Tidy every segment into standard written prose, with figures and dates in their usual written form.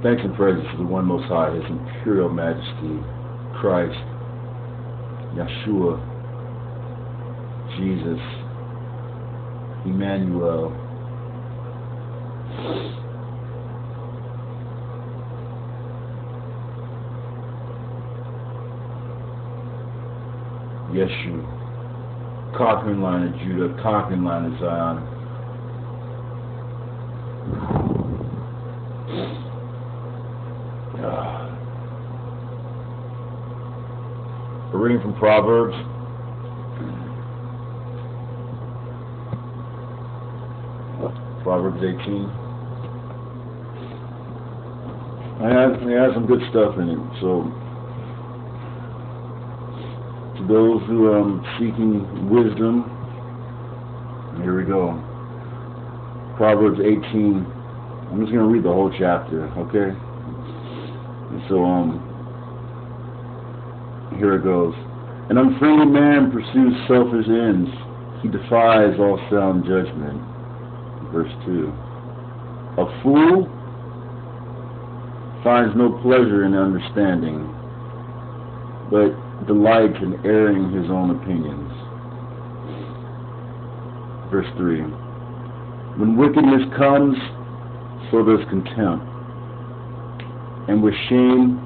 Thanks and praises to the One Most High, His Imperial Majesty, Christ, Yeshua, Jesus, Emmanuel, Yeshua, conquering line of Judah, conquering line of Zion. A reading from Proverbs. Proverbs 18. It has some good stuff in it. So, to those who are seeking wisdom, here we go. Proverbs 18. I'm just going to read the whole chapter, okay? And so, here it goes. An unfriendly man pursues selfish ends. He defies all sound judgment. Verse 2. A fool finds no pleasure in understanding, but delights in airing his own opinions. Verse 3. When wickedness comes, so does contempt, and with shame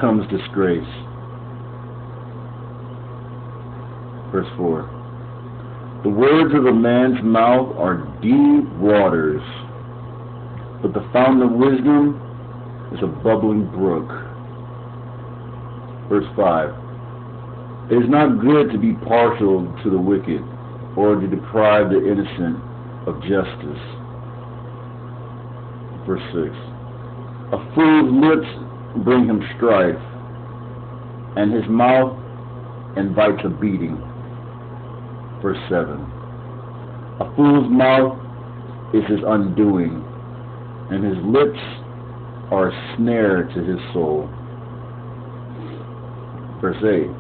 comes disgrace. Verse 4. The words of a man's mouth are deep waters, but the fountain of wisdom is a bubbling brook. Verse 5. It is not good to be partial to the wicked, or to deprive the innocent of justice. Verse 6. A fool's lips bring him strife, and his mouth invites a beating. Verse 7. A fool's mouth is his undoing, and his lips are a snare to his soul. Verse 8.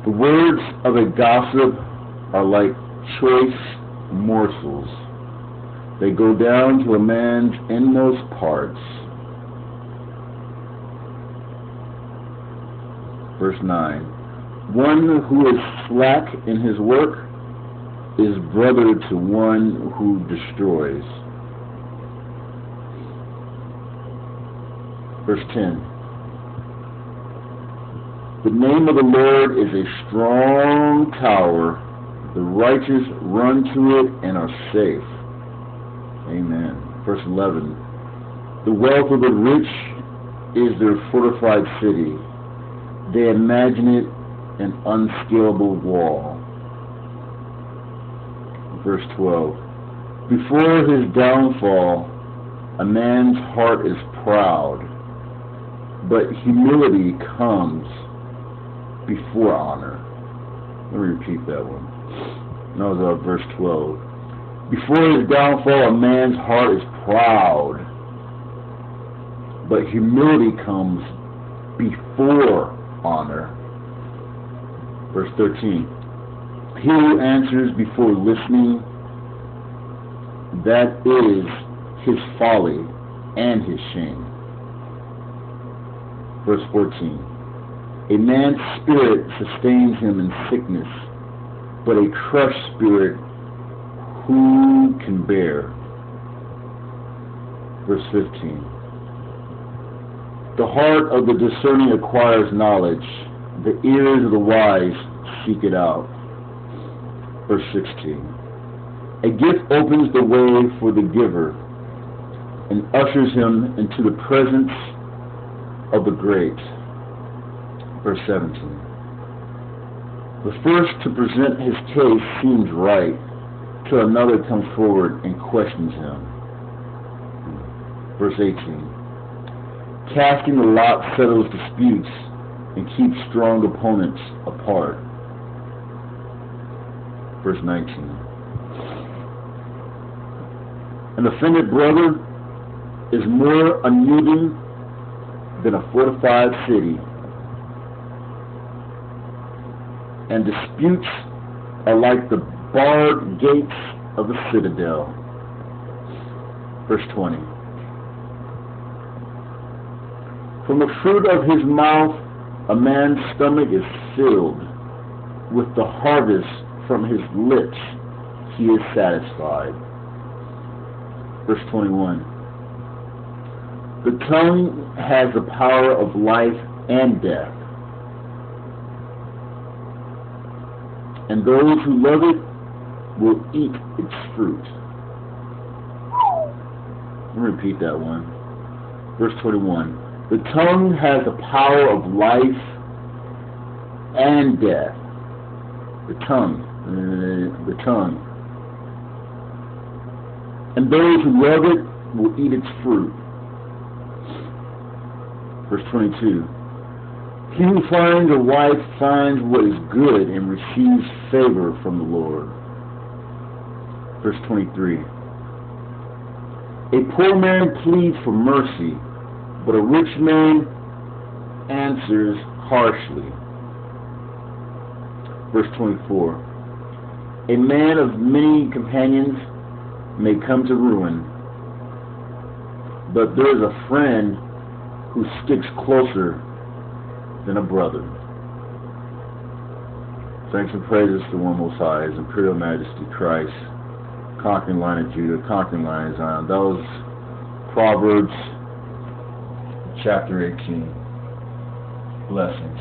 The words of a gossip are like choice morsels. They go down to a man's inmost parts. Verse 9. One who is slack in his work is brother to one who destroys. Verse 10. The name of the Lord is a strong tower. The righteous run to it and are safe. Amen. Verse 11. The wealth of the rich is their fortified city. They imagine it an unscalable wall. Verse 12. Before his downfall, a man's heart is proud, but humility comes before honor. Let me repeat that one. That was verse 12. Before his downfall, a man's heart is proud, but humility comes before honor. Verse 13. He who answers before listening, that is his folly and his shame. Verse 14. A man's spirit sustains him in sickness, but a crushed spirit who can bear? Verse 15. The heart of the discerning acquires knowledge. The ears of the wise seek it out. Verse 16. A gift opens the way for the giver and ushers him into the presence of the great. Verse 17. The first to present his case seems right, till another comes forward and questions him. Verse 18. Casting the lot settles disputes and keeps strong opponents apart. Verse 19. An offended brother is more unyielding than a fortified city, and disputes are like the barred gates of a citadel. Verse 20. From the fruit of his mouth a man's stomach is filled. With the harvest from his lips he is satisfied. Verse 21. The tongue has the power of life and death, and those who love it will eat its fruit. Let me repeat that one. Verse 21. The tongue has the power of life and death. The tongue. And those who love it will eat its fruit. Verse 22. He who finds a wife finds what is good and receives favor from the Lord. Verse 23. A poor man pleads for mercy, but a rich man answers harshly. Verse 24. A man of many companions may come to ruin, but there is a friend who sticks closer than a brother. Thanks and praises to the One Most High, His Imperial Majesty Christ, conquering line of Judah, conquering line of Zion. That was Proverbs chapter 18. Blessings.